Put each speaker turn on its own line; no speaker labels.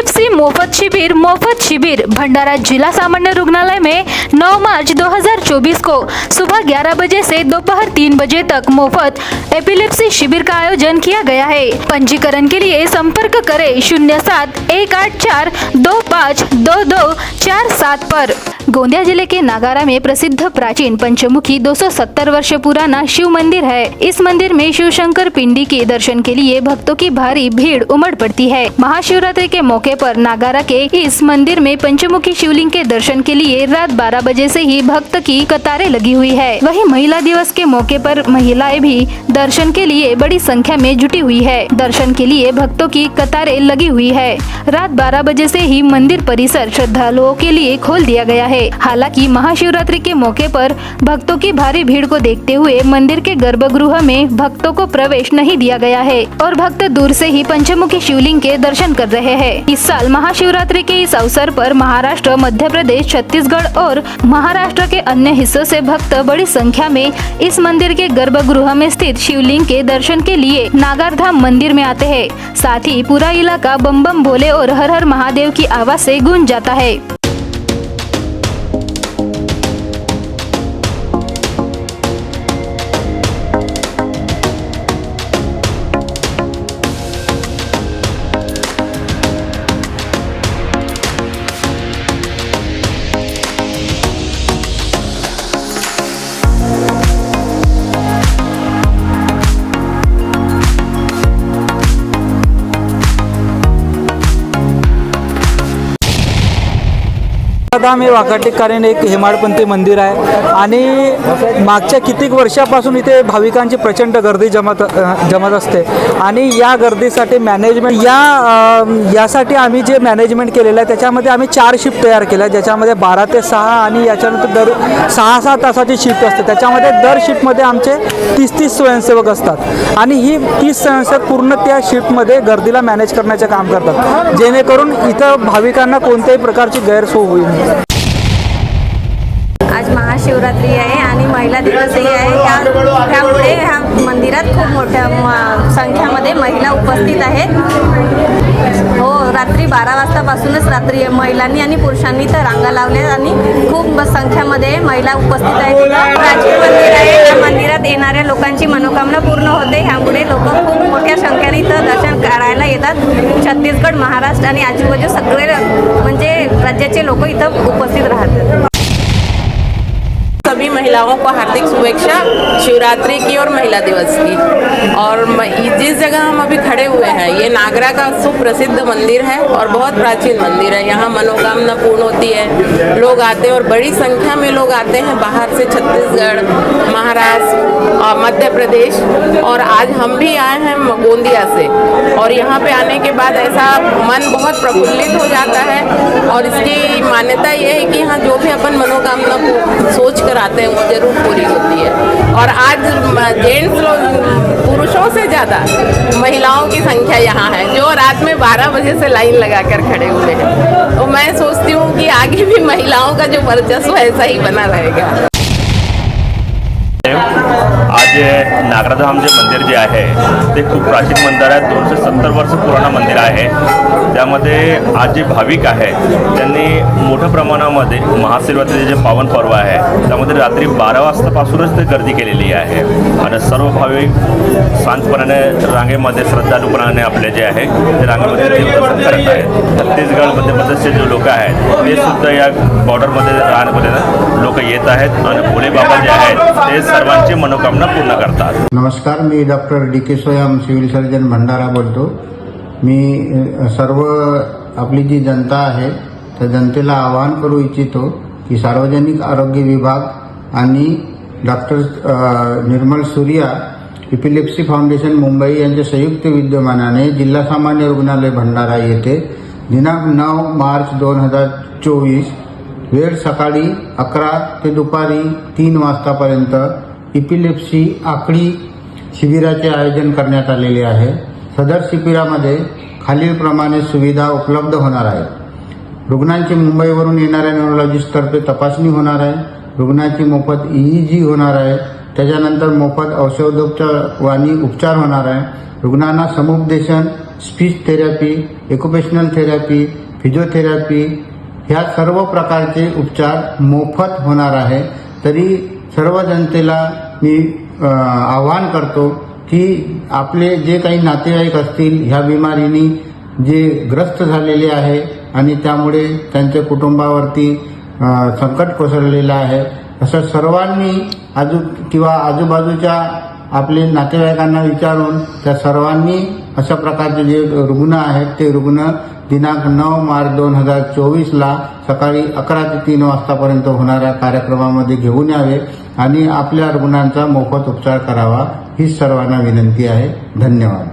Epilepsy मुफ्त शिविर भंडारा जिला सामान्य रुग्णालय में 9 मार्च 2024 को सुबह 11 बजे से दोपहर 3 बजे तक मुफ्त एपिलेप्सी शिविर का आयोजन किया गया है। पंजीकरण के लिए संपर्क करें 07-184-25-2247 पर। गोंदिया जिले के नागारा में प्रसिद्ध प्राचीन पंचमुखी 270 वर्ष पुराना शिव मंदिर है। इस मंदिर में शिव शंकर पिंडी के दर्शन के लिए भक्तों की भारी भीड़ उमड़ पड़ती है। महाशिवरात्रि के मौके पर नागारा के इस मंदिर में पंचमुखी शिवलिंग के दर्शन के लिए रात 12 बजे से ही भक्त की कतारें लगी हुई है। वहीं महिला दिवस के मौके पर महिलाएं भी दर्शन के लिए बड़ी संख्या में जुटी हुई है। दर्शन के लिए भक्तों की कतारें लगी हुई है। रात 12 बजे से ही मंदिर परिसर श्रद्धालुओं के लिए खोल दिया गया है। हालांकि महाशिवरात्रि के मौके पर भक्तों की भारी भीड़ को देखते हुए मंदिर के गर्भगृह में भक्तों को प्रवेश नहीं दिया गया है और भक्त दूर से ही पंचमुखी शिवलिंग के दर्शन कर रहे हैं। इस साल महाशिवरात्रि के इस अवसर पर महाराष्ट्र, मध्य प्रदेश, छत्तीसगढ़ और महाराष्ट्र के अन्य हिस्सों से भक्त बड़ी संख्या में इस मंदिर के गर्भगृह में स्थित शिवलिंग के दर्शन के लिए नागारधाम मंदिर में आते हैं। साथ ही पूरा इलाका बम बम भोले और हर हर महादेव की आवाज से गूंज जाता है।
हे वाकाटिकारीण एक हेमाडपंथी मंदिर आहे आणि मागच्या कितीक वर्षापासून इथे भाविकांची प्रचंड गर्दी जमत असते आणि या गर्दीसाठी मॅनेजमेंट यासाठी आम्ही जे मॅनेजमेंट केलेलं आहे त्याच्यामध्ये आम्ही 4 शिफ्ट तयार केल्या, ज्याच्यामध्ये 12 ते 6 आणि याच्यानंतर दर 6-6 तासाची शिफ्ट असते। त्याच्यामध्ये दर शिफ्टमध्ये आमचे 30-30 स्वयंसेवक असतात आणि ही 30 स्वयंसेवक पूर्ण त्या शिफ्टमध्ये गर्दीला मॅनेज करण्याचे काम करतात, जेणेकरून इथं भाविकांना कोणत्याही प्रकारची गैरसोय होईल नाही।
आज महाशिवरात्री आहे आणि महिला दिवसही आहे। त्यामुळे ह्या मंदिरात खूप मोठ्या संख्यामध्ये महिला उपस्थित आहेत। हो, रात्री 12 वाजतापासूनच रात्री महिलांनी आणि पुरुषांनी तर रांगा लावल्या आणि खूप संख्यामध्ये महिला उपस्थित आहेत। प्राचीन मंदिर आहे, या मंदिरात येणाऱ्या लोकांची मनोकामना पूर्ण होते। ह्यामुळे लोक खूप मोठ्या संख्येने इथं दर्शन करायला येतात। छत्तीसगड, महाराष्ट्र आणि आजूबाजू सगळे म्हणजे राज्याचे लोक इथं उपस्थित राहतात।
सभी महिलाओं को हार्दिक शुभेच्छा शिवरात्रि की और महिला दिवस की। और जिस जगह हम अभी खड़े हुए हैं ये नागरा का सुप्रसिद्ध मंदिर है और बहुत प्राचीन मंदिर है। यहाँ मनोकामना पूर्ण होती है, लोग आते हैं और बड़ी संख्या में लोग आते हैं बाहर से, छत्तीसगढ़, महाराष्ट्र और मध्य प्रदेश, और आज हम भी आए हैं गोंदिया से। और यहाँ पे आने के बाद ऐसा मन बहुत प्रफुल्लित हो जाता है और इसकी मान्यता ये है कि यहाँ जो भी अपन मनोकामना को सोच कर आते हैं वो जरूर पूरी होती है। और आज जेंट्स लोग पुरुषों से ज़्यादा महिलाओं की संख्या यहाँ है जो रात में 12 बजे से लाइन लगाकर खड़े हुए हैं। तो मैं सोचती हूँ कि आगे भी महिलाओं का जो वर्चस्व है ऐसा ही बना रहेगा।
आज नागराधाम जे मंदिर जे आहे ते खूप प्राचीन मंदिर आहे, 270 वर्ष पुराणं मंदिर आहे। त्यामध्ये आज जे भाविक आहे त्यांनी मोठ्या प्रमाणामध्ये महाशिवरात्रीचे जे पावन पर्व आहे त्यामध्ये रात्री 12 वाजतापासूनच ते गर्दी केलेली आहे आणि सर्व भाविक शांतपणाने रांगेमध्ये श्रद्धाळूपणाने आपले जे आहे ते रांगेमध्ये देवदर्शन करत आहेत। छत्तीसगड, मध्य प्रदेशचे जे लोक आहेत ते सुद्धा या बॉर्डरमध्ये राहण्यामध्ये लोक येत आहेत आणि भोले बाबा जे आहेत ते सर्वांची मनोकामना पूर्ण करतात।
नमस्कार, मी doctor D K. Soyam, civil surgeon Bhandara बोलतो। मी सर्व आपली जी जनता आहे त्या जनतेला आवाहन करू इच्छितो की सार्वजनिक आरोग्य विभाग आणि डॉक्टर निर्मल सूर्या एपिलेप्सी फाउंडेशन मुंबई यांच्या संयुक्त विद्यमानाने जिल्हा सामान्य रुग्णालय भंडारा येथे दिनांक 9 मार्च 2024 वेळ सकाळी 11 ते दुपारी 3 वाजतापर्यंत एपिलेप्सी आकडी शिबिराचे आयोजन करण्यात आलेले आहे। सदर शिबिरामध्ये खालीलप्रमाणे सुविधा उपलब्ध होणार आहेत। रुग्णांची मुंबईवरून येणाऱ्या न्यूरोलॉजिस्टतर्फे तपासणी होणार आहे। रुग्णाची मोफत EEG होणार आहे। त्याच्यानंतर मोफत औषधोपचार उपचार होणार आहे। रुग्णांना समुपदेशन स्पीच थेरपी, एक्युपेशनल थेरपी, फिजिओथेरपी ह्या सर्व प्रकारचे उपचार मोफत होणार आहे. तरी सर्व जनतेला मी आवाहन करतो की आपले जे काही नातेवाईक असतील ह्या बिमारीनी जे ग्रस्त झालेले आहे आणि त्यामुळे त्यांच्या कुटुंबावरती संकट कोसळलेलं आहे, असं सर्वांनी आजूबाजूच्या आपले नातेवाईकांना विचारून त्या सर्वांनी अशा प्रकारचे जे रुग्ण आहेत ते रुग्ण दिनांक 9 मार्च 2024ला सकाळी 11 ते 3 वाजतापर्यंत होणाऱ्या कार्यक्रमामध्ये घेऊन यावे आणि आपल्या रुग्णांचा मोफत उपचार करावा ही सर्वांना विनंती आहे. धन्यवाद.